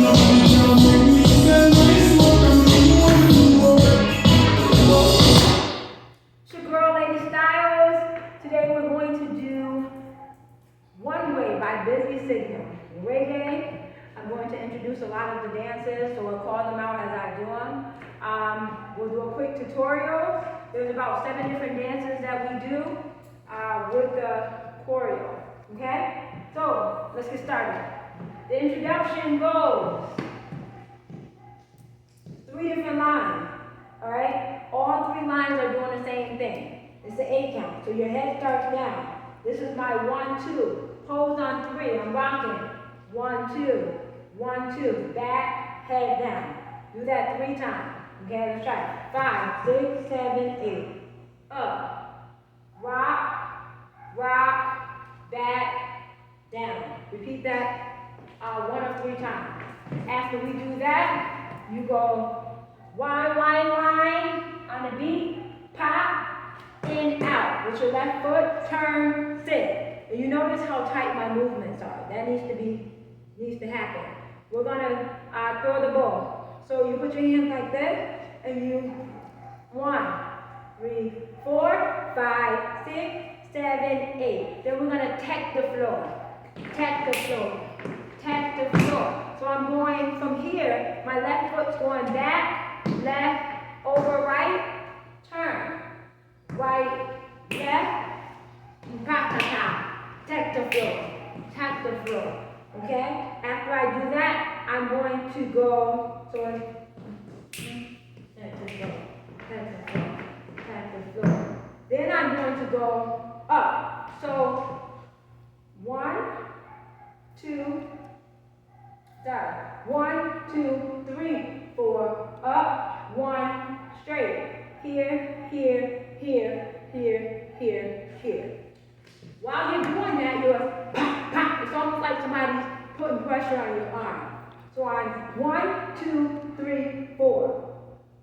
It's your girl, Lady Styles. Today we're going to do One Way by Busy Signal. Reggae. I'm going to introduce a lot of the dances, so we'll call them out as I do them. We'll do a quick tutorial. There's about 7 different dances that we do with the choreo. Okay? So let's get started. The introduction goes 3 different lines. Alright? All 3 lines are doing the same thing. It's the 8 count. So your head starts down. This is my 1, 2. Pose on 3. I'm rocking. 1, 2. 1, 2. Back, head down. Do that 3 times. Okay, let's try it. 5, 6, 7, 8. Up. Rock, rock, back, down. Repeat that 1 or 3 times. After we do that, you go wine, on the beat, pop, in, out. With your left foot, turn, sit. And you notice how tight my movements are. That needs to happen. We're gonna throw the ball. So you put your hands like this, and you 1, 3, 4, 5, 6, 7, 8. Then we're gonna tap the floor. Tap the floor. Tap the floor. So I'm going from here, my left foot's going back, left, over right, turn. Right, left, tap the floor. Tap the floor. Okay? After I do that, I'm going to go, tap the floor, tap the floor, tap the floor. Then I'm going to go up. So 1, 2, start. 1, 2, 3, 4, up, 1, straight. Here, here, here, here, here, here. While you're doing that, you're pop, pop. It's almost like somebody's putting pressure on your arm. So I'm 1, 2, 3, 4.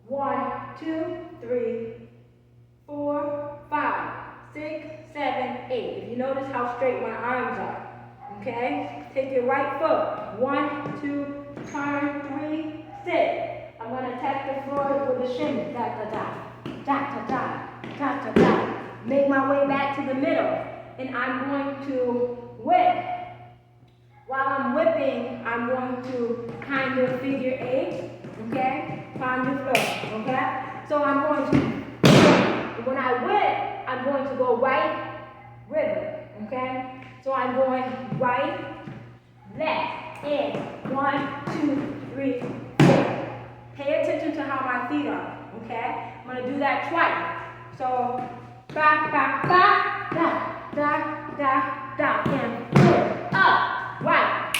1, 2, 3, 4, 5, 6, 7, 8. If you notice how straight my arms are. Okay? Take your right foot. 1, 2, turn, 3, sit. I'm going to tap the floor with a shimmy. Da da da. Da da da. Da da da. Make my way back to the middle. And I'm going to whip. While I'm whipping, I'm going to kind of figure 8. Okay? Find your floor. Okay? So I'm going to, when I whip, I'm going to go right, river. Okay? So I'm going right, left, in. 1, 2, 3, 4. Pay attention to how my feet are. Okay? I'm going to do that twice. So, ba, ba, ba, da, da, da, da, and pull up, right,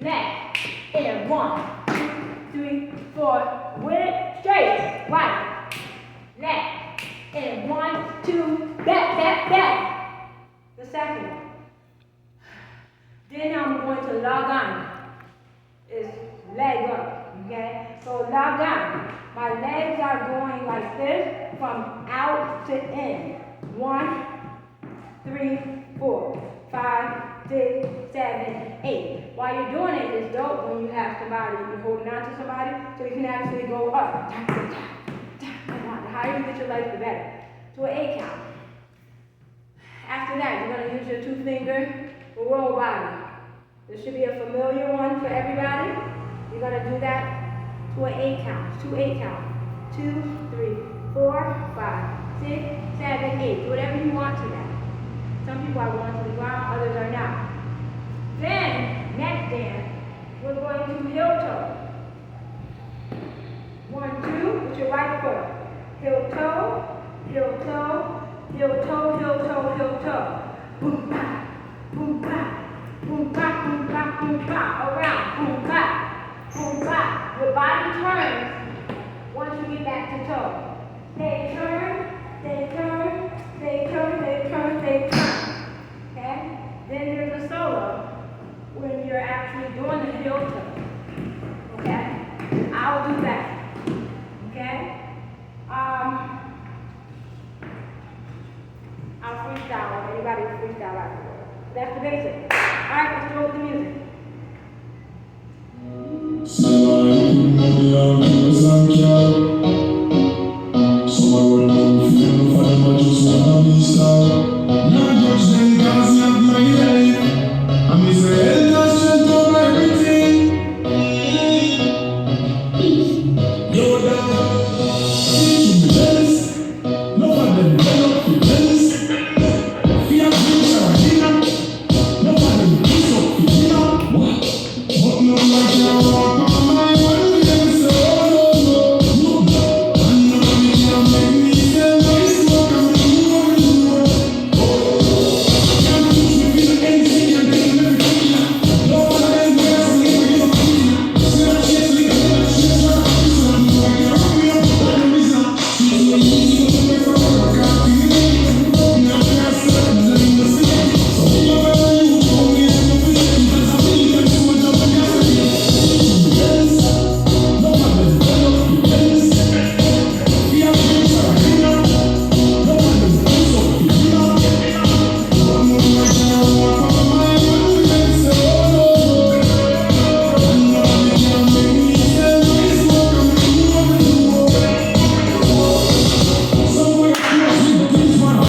left, in. 1, 2, 3, 4. Whip, straight, right, left, in. 1, 2, back, back, back. The second one. Then I'm going to log on. It's leg up, okay? So log on. My legs are going like this from out to in. 1, 3, 4, 5, 6, 7, 8. While you're doing it, it's dope when you have somebody, you're holding on to somebody, so you can actually go up. The higher you get your legs, the better. To an 8 count. After that, you're going to use your 2-finger roll body. This should be a familiar one for everybody. You're going to do that to an 8 count. 2 8 count. 2, 3, 4, 5, 6, 7, 8. Do whatever you want to that. Some people are going to the ground, others are not. Then, next dance, we're going to heel toe. 1, 2, with your right foot. Heel toe, heel toe, heel toe, heel toe, heel toe. Boom, ba, boom, ba. Boom, bop, boom, bop, boom, bop, around, boom, bop, boom, bop. Your body turns once you get back to toe. They turn, they turn, they turn, they turn, they turn. Okay? Then there's a solo when you're actually doing the heel toe. Okay? I'll do that. Okay? I'll freestyle. Anybody freestyle afterwards. That's the basic. All right, let's go with the music. Salam